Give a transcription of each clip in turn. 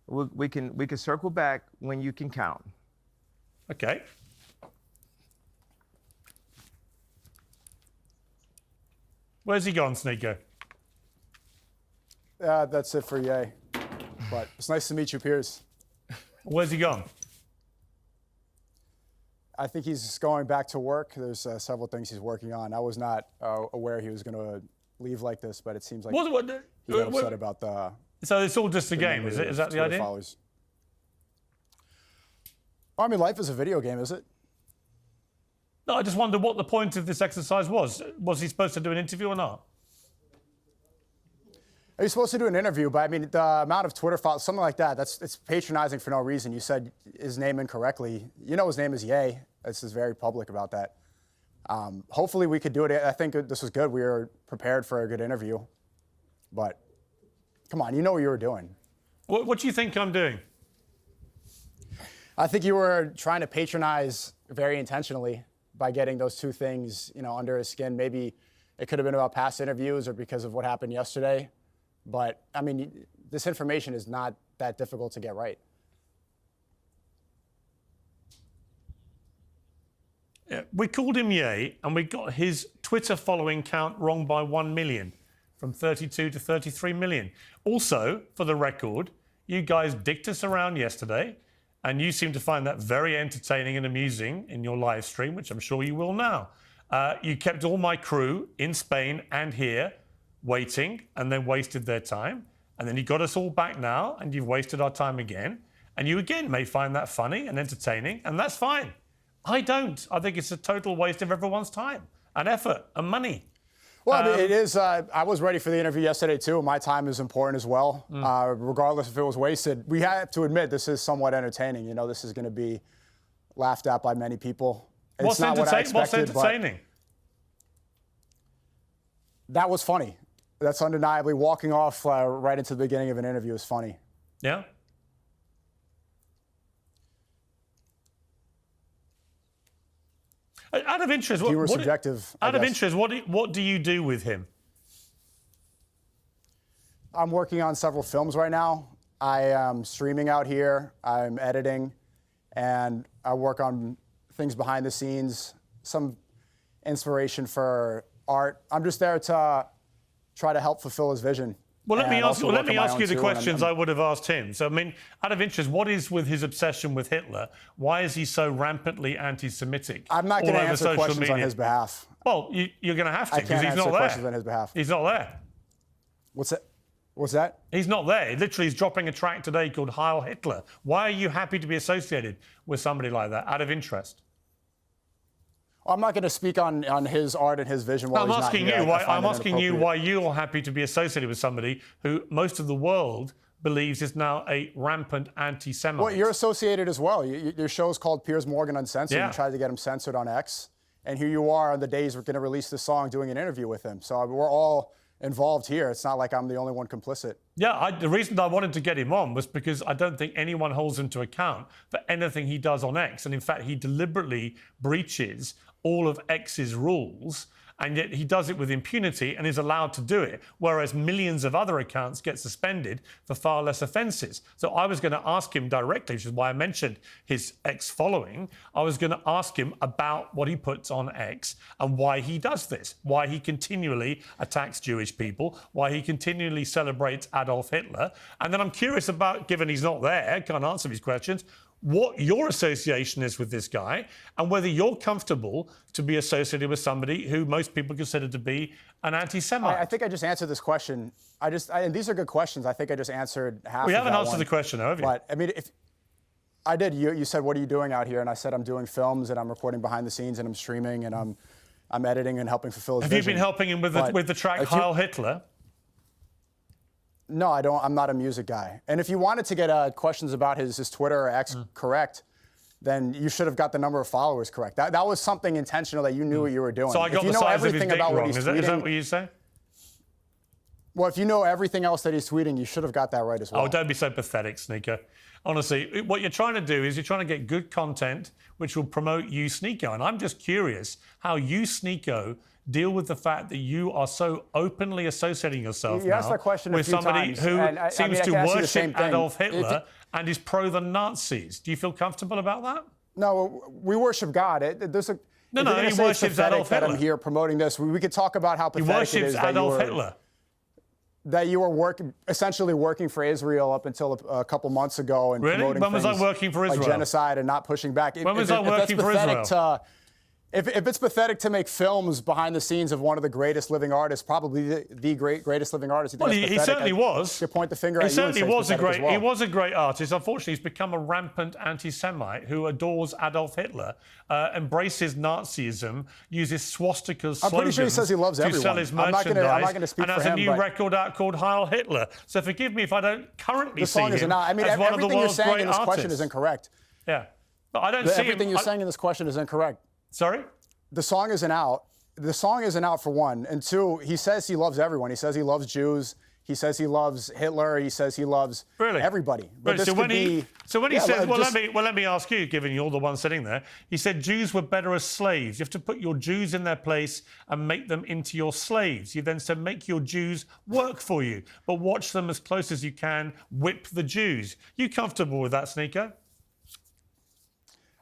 We can circle back when you can count. Okay. Where's he gone, Sneako? That's it for Ye. But it's nice to meet you, Piers. Where's he gone? I think he's going back to work. There's several things he's working on. I was not aware he was going to leave like this, but it seems like he got upset about the... So it's all just a game, is it? Is that the idea? Followers. Well, I mean, life is a video game, is it? No, I just wondered what the point of this exercise was. Was he supposed to do an interview or not? Are you supposed to do an interview? But I mean, the amount of Twitter followers, something like that, it's patronizing for no reason. You said his name incorrectly. You know his name is Ye. This is very public about that. Hopefully we could do it. I think this was good. We were prepared for a good interview. But come on, you know what you were doing. What do you think I'm doing? I think you were trying to patronize very intentionally by getting those two things, under his skin. Maybe it could have been about past interviews or because of what happened yesterday. But, I mean, this information is not that difficult to get right. Yeah, we called him Ye, and we got his Twitter following count wrong by 1 million, from 32 to 33 million. Also, for the record, you guys dicked us around yesterday, and you seem to find that very entertaining and amusing in your live stream, which I'm sure you will now. You kept all my crew in Spain and here waiting, and then wasted their time. And then you got us all back now, and you've wasted our time again. And you again may find that funny and entertaining, and that's fine. I don't. I think it's a total waste of everyone's time and effort and money. Well, I mean, it is. I was ready for the interview yesterday, too. My time is important as well, regardless if it was wasted. We have to admit this is somewhat entertaining. This is going to be laughed at by many people. What's entertaining? That was funny. That's undeniably walking off right into the beginning of an interview is funny. Yeah? Out of interest, you were subjective. Out of interest, what do you do with him? I'm working on several films right now. I am streaming out here. I'm editing, and I work on things behind the scenes, some inspiration for art. I'm just there to try to help fulfill his vision. Well, let me ask you the questions I would have asked him. So, I mean, out of interest, what is with his obsession with Hitler? Why is he so rampantly anti-Semitic? I'm not going to answer questions on his behalf. Well, you're going to have to, because he's not there. Questions on his behalf. He's not there. What's that? What's that? He's not there. Literally, he's dropping a track today called Heil Hitler. Why are you happy to be associated with somebody like that, out of interest? I'm not going to speak on his art and his vision while I'm asking you why you're happy to be associated with somebody who most of the world believes is now a rampant anti-Semite. Well, you're associated as well. Your show's called Piers Morgan Uncensored. Yeah. You tried to get him censored on X. And here you are on the days we're going to release this song doing an interview with him. So we're all involved here. It's not like I'm the only one complicit. Yeah, the reason I wanted to get him on was because I don't think anyone holds him to account for anything he does on X. And in fact, he deliberately breaches all of X's rules, and yet he does it with impunity and is allowed to do it, whereas millions of other accounts get suspended for far less offences. So I was going to ask him directly, which is why I mentioned his X following. I was going to ask him about what he puts on X and why he does this, why he continually attacks Jewish people, why he continually celebrates Adolf Hitler. And then I'm curious about, given he's not there, can't answer these questions, what your association is with this guy and whether you're comfortable to be associated with somebody who most people consider to be an anti-Semite. I think I just answered this question. And these are good questions. I think I just answered half of that. We haven't answered the question, have you? But, I mean, if I did, you said, what are you doing out here? And I said, I'm doing films and I'm recording behind the scenes and I'm streaming and I'm editing and helping fulfill his vision. Have you been helping him with the track Heil Hitler? No, I don't. I'm not a music guy. And if you wanted to get questions about his Twitter or X correct, then you should have got the number of followers correct. That was something intentional that you knew what you were doing. So I got the size of his dick wrong. Is that what you say? Well, if you know everything else that he's tweeting, you should have got that right as well. Oh, don't be so pathetic, Sneako. Honestly, what you're trying to do is you're trying to get good content which will promote you, Sneako. And I'm just curious how you, Sneako, deal with the fact that you are so openly associating yourself You asked that question with a few somebody times, who and I seems mean, I to can ask you the same worship thing. Adolf Hitler and is pro the Nazis. Do you feel comfortable about that? No, we worship God. There's a No, if no, you're gonna he say it's worships pathetic Adolf that Hitler. I'm here promoting this. We could talk about how He pathetic it worships is that Adolf Hitler. That you were essentially working for Israel up until a couple months ago and Really? promoting When was I things working for Israel? like genocide and not pushing back. When was I working for Israel? If it's pathetic to make films behind the scenes of one of the greatest living artists, probably the greatest living artist, Well, he certainly was. You point the finger He at you and certainly say it's was a pathetic great. as well. He was a great artist. Unfortunately, he's become a rampant anti-Semite who adores Adolf Hitler, embraces Nazism, uses swastika slogans. I'm pretty sure he says he loves to everyone. sell his I'm not merchandise, gonna speak and for has a him, new but record out called Heil Hitler. So forgive me if I don't currently the see song is him not. I mean, as one of the everything you're world's saying great in this question artists. is incorrect. Yeah, but I don't see Everything him. you're saying in this question is incorrect. Sorry. The song isn't out. The song isn't out for one. And two, he says he loves everyone. He says he loves Jews. He says he loves Hitler. He says he loves everybody. But Really? this could be, So when he says, just- let me ask you, given you're the one sitting there, he said Jews were better as slaves. You have to put your Jews in their place and make them into your slaves. You then said make your Jews work for you, but watch them as close as you can, whip the Jews. You comfortable with that, Sneako?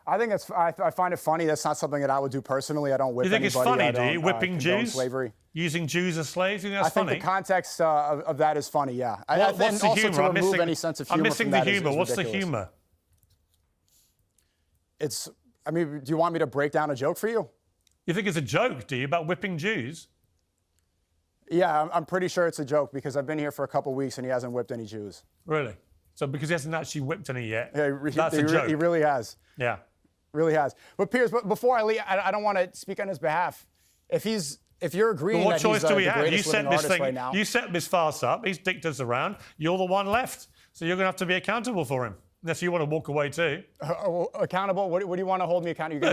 I think it's. I find it funny. That's not something that I would do personally. I don't whip You think anybody. it's funny, I do you? don't, Whipping condone Jews? slavery. Using Jews as slaves? You think that's I think funny? the context of that is funny. Yeah. What's and the also humour? to I'm remove missing, any sense of humor I'm missing from the that is humour. What's the ridiculous. humour? It's. I mean, do you want me to break down a joke for you? You think it's a joke, do you, about whipping Jews? Yeah, I'm pretty sure it's a joke because I've been here for a couple weeks and he hasn't whipped any Jews. Really? So because he hasn't actually whipped any yet, Yeah, that's a joke. He really has. Yeah. Really has. But Piers, before I leave, I don't want to speak on his behalf. If you're agreeing Well, what that he's choice do we the have? You greatest living set this artist thing. right now, You set this farce up. He's dicked us around. You're the one left, so you're going to have to be accountable for him. Unless you want to walk away too. accountable. What do you want to hold me accountable?